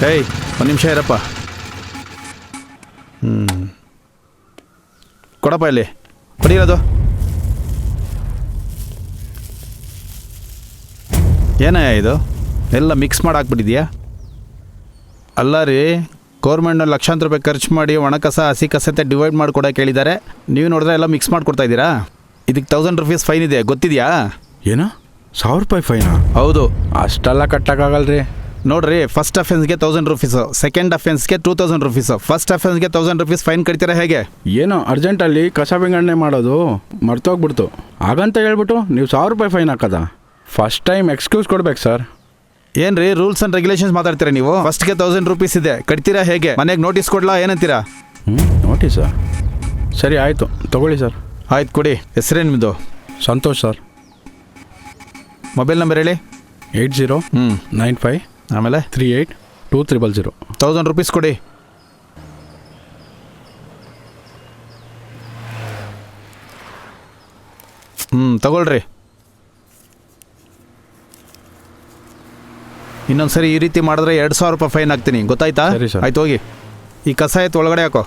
ಏಯ್ ಒಂದು ನಿಮಿಷ ಇರಪ್ಪ. ಕೊಡಪ್ಪ ಇಲ್ಲಿ ಹೊಡಿರೋದು. ಏನಯ್ಯ ಇದು ಎಲ್ಲ ಮಿಕ್ಸ್ ಮಾಡಿ ಹಾಕ್ಬಿಟ್ಟಿದ್ಯಾ? ಅಲ್ಲ ರೀ, ಗೌರ್ಮೆಂಟ್ನ ಲಕ್ಷಾಂತರ ರೂಪಾಯಿ ಖರ್ಚು ಮಾಡಿ ಒಣ ಕಸ ಹಸಿ ಕಸ ಅಂತ ಡಿವೈಡ್ ಮಾಡಿ ಕೊಡೋಕೆ ಹೇಳಿದ್ದಾರೆ. ನೀವು ನೋಡಿದ್ರೆ ಎಲ್ಲ ಮಿಕ್ಸ್ ಮಾಡಿಕೊಡ್ತಾ ಇದ್ದೀರಾ. ಇದಕ್ಕೆ 1000 ರೂಪೀಸ್ ಫೈನ್ ಇದೆ, ಗೊತ್ತಿದೆಯಾ? ಏನೋ 1000 ರೂಪಾಯಿ ಫೈನಾ? ಹೌದು. ಅಷ್ಟೆಲ್ಲ ಕಟ್ಟೋಕ್ಕಾಗಲ್ರಿ. ನೋಡ್ರಿ, ಫಸ್ಟ್ ಅಫೆನ್ಸ್ಗೆ 1000 ರೂಪೀಸು, ಸೆಕೆಂಡ್ ಅಫೆನ್ಸ್ಗೆ 2000 ರೂಪೀಸು, ಫಸ್ಟ್ ಅಫೆನ್ಸ್ಗೆ 1000 ರೂಪೀಸ್ ಫೈನ್ ಕಟ್ತೀರಾ ಹೇಗೆ? ಏನೋ ಅರ್ಜೆಂಟಲ್ಲಿ ಕಸ ವಿಂಗಡಣೆ ಮಾಡೋದು ಮರ್ತೋಗ್ಬಿಡ್ತು, ಹಾಗಂತ ಹೇಳ್ಬಿಟ್ಟು ನೀವು 1000 ರೂಪಾಯಿ ಫೈನ್ ಹಾಕೋದ? ಫಸ್ಟ್ ಟೈಮ್ ಎಕ್ಸ್ಕ್ಯೂಸ್ ಕೊಡ್ಬೇಕು ಸರ್. ಏನು ರೀ, ರೂಲ್ಸ್ ಆ್ಯಂಡ್ ರೆಗ್ಯುಲೇಷನ್ಸ್ ಮಾತಾಡ್ತೀರಾ ನೀವು? ಫಸ್ಟ್ಗೆ 1000 ರೂಪೀಸ್ ಇದೆ, ಕಟ್ತೀರಾ ಹೇಗೆ? ಮನೆಗೆ ನೋಟಿಸ್ ಕೊಡ್ಲಾ ಏನಂತೀರಾ? ನೋಟಿಸಾ? ಸರಿ ಆಯಿತು ತಗೊಳ್ಳಿ ಸರ್. ಆಯ್ತು ಕೊಡಿ. ಹೆಸರೇನು ನಿಮ್ಮದು? ಸಂತೋಷ್ ಸರ್. ಮೊಬೈಲ್ ನಂಬರ್ ಹೇಳಿ. 8095 ಆಮೇಲೆ 382000. 1000 ರೂಪೀಸ್ ಕೊಡಿ. ತಗೊಳ್ರಿ. ಇನ್ನೊಂದು ಸರಿ ಈ ರೀತಿ ಮಾಡಿದ್ರೆ 2000 ರೂಪಾಯಿ ಫೈನ್ ಹಾಕ್ತೀನಿ, ಗೊತ್ತಾಯ್ತಾ? ಸರಿ ಸರ್. ಆಯ್ತು ಹೋಗಿ. ಈ ಕಸ ಎತ್ತು ಒಳಗಡೆ ಹಾಕೋ.